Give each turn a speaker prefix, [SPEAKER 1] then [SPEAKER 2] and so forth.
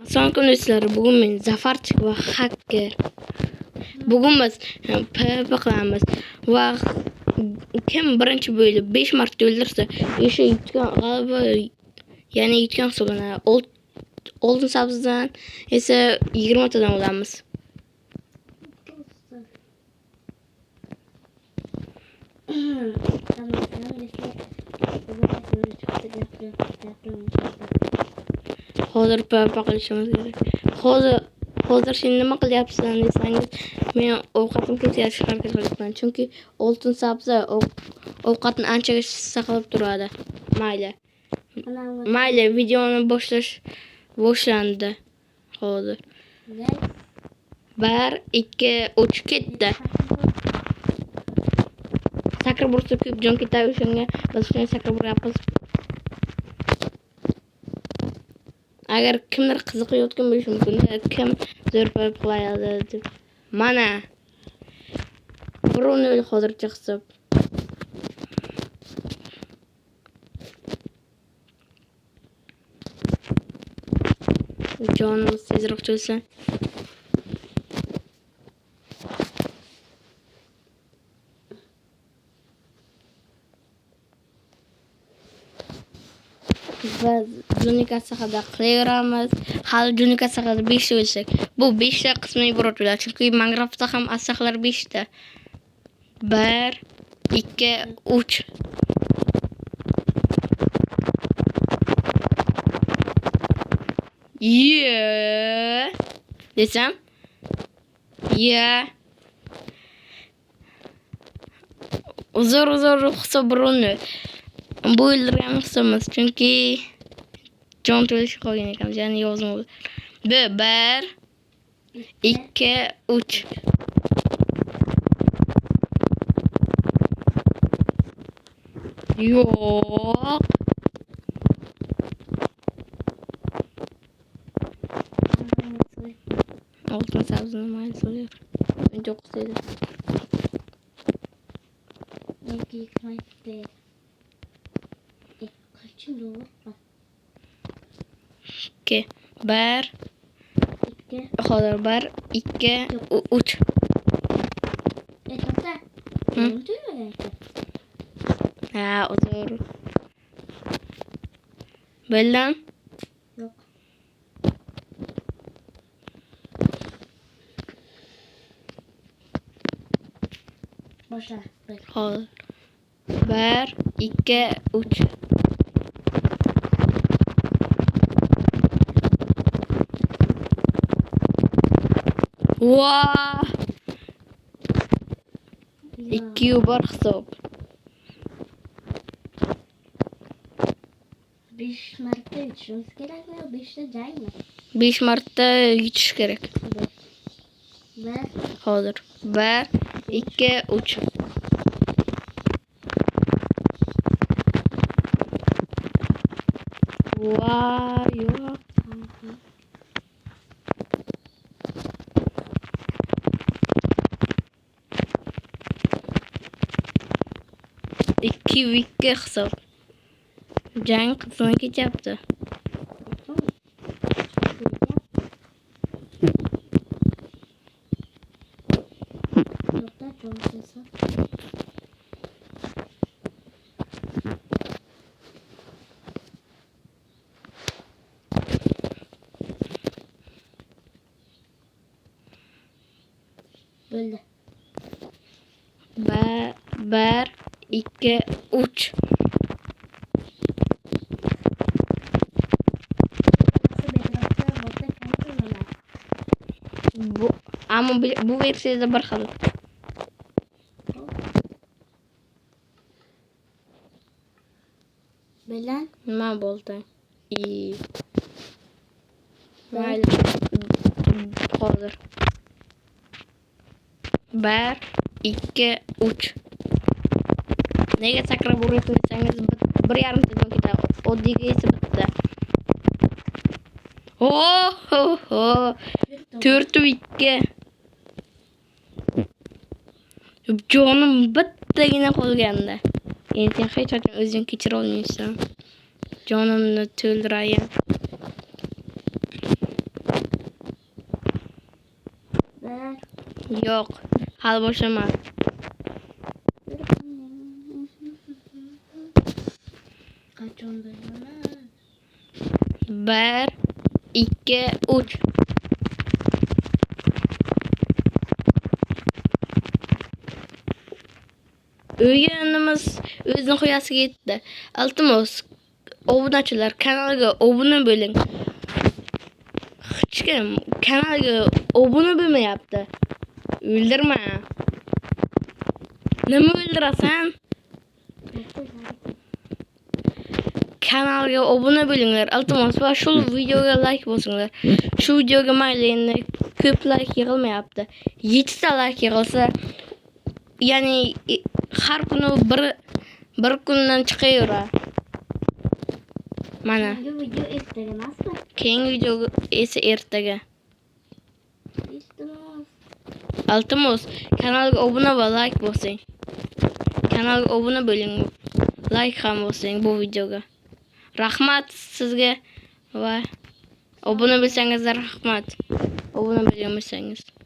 [SPEAKER 1] Assalomu alaykum. Bugun men Zafarchik va Hacker. Bugun biz PvP qilamiz va kim birinchi bo'lib 5 marta o'ldirsa, o'sha yutgan g'alaba, ya'ni yutgan hisoblanadi. Oltin sabzidan esa 20 tadan olamiz. Hozir PvP qilishimiz kerak. Hozir sen nima qilyapsan desangiz, men ovqatim keltirishga harakat qilyapman. Chunki oltin sabzi ovqatni anchaga saqlab turadi. Mayli, videoni boshlandi. Hozir 1 2 3 ketdi. Sakrab ursa ko'p jon ketadi, o'shanga biz shuni sakrab uryapmiz. Agar kimdir qiziqayotgan bo'lishi mumkin, kim zo'r PvP qiladi deb. Mana 1-0 hozircha hisob. Jonimiz tezroq cho'lsin. Biz Junikasi haqida qilaveramiz. Hali Junikasi haqida 5 ta o'lsak, bu 5 ta qismiy iborat bo'ladi. Chunki Minecraftda ham asaqlar 5 ta. 1 2 3 desam, uzr hisob 1-0. Bu o'ldirgan hisobimiz, chunki jon to'lish qolgan ekan, ya'ni yozma bo'ldi. 1 2 3 yo'q. Oltin sabzini mayli so'yar. Men to'qisaydi. Okey. 1 hozir 1 2 3 uzr. Bilan
[SPEAKER 2] yo'q. Boshla.
[SPEAKER 1] Hozir 1 2 3 Vaa! 2 bor hisob.
[SPEAKER 2] 5 marta yutishimiz kerakmi? 5 ta jangmi?
[SPEAKER 1] 5 marta yutish kerak. Hozir 1 2 3 Vaa, yo'q. 2 hisob. Jang qismi ketyapti.
[SPEAKER 2] Bo'ldi.
[SPEAKER 1] 1 2 3 Ammo bu versiyada bir xil.
[SPEAKER 2] Bilan
[SPEAKER 1] Nima bo'ldi? Mayli. Hozir 1 2 3 Nega sakrab urayotsangiz 1,5 ta jon ketadi. Oddiga esa bitta. 4-2 Jonim bittagina qolganda. Endi sen hech qachon o'zing kechira olmaysan. Jonimni to'ldirayan. Yo'q, hali boshlamadim.
[SPEAKER 2] Qachon bölümü?
[SPEAKER 1] 1 2 3 O'yinimiz o'zini qo'yasiga yetdi. Iltimos, obunachilar kanalga obuna bo'ling. Hech kim kanalga obuna bo'lmayapti. O'ldirma. Nima o'ldirasan? Kanalga obuna bo'linglar. Iltimos va shu videoga like bosinglar. Shu videoga mayli endi ko'p like yig'ilmayapti. 7 ta like yig'ilsa, ya'ni har kuni bir kundan chiqaveradi. Mana.
[SPEAKER 2] Bu video ertaga emasmi?
[SPEAKER 1] Keyingi video esa ertaga.
[SPEAKER 2] İstemez.
[SPEAKER 1] Iltimos, kanalga obuna va like bosing. Kanalga obuna bo'ling. Like ham bosing bu videoga. Rahmat sizga va obuna bo'lsangiz rahmat. Obuna bo'lganmisangiz.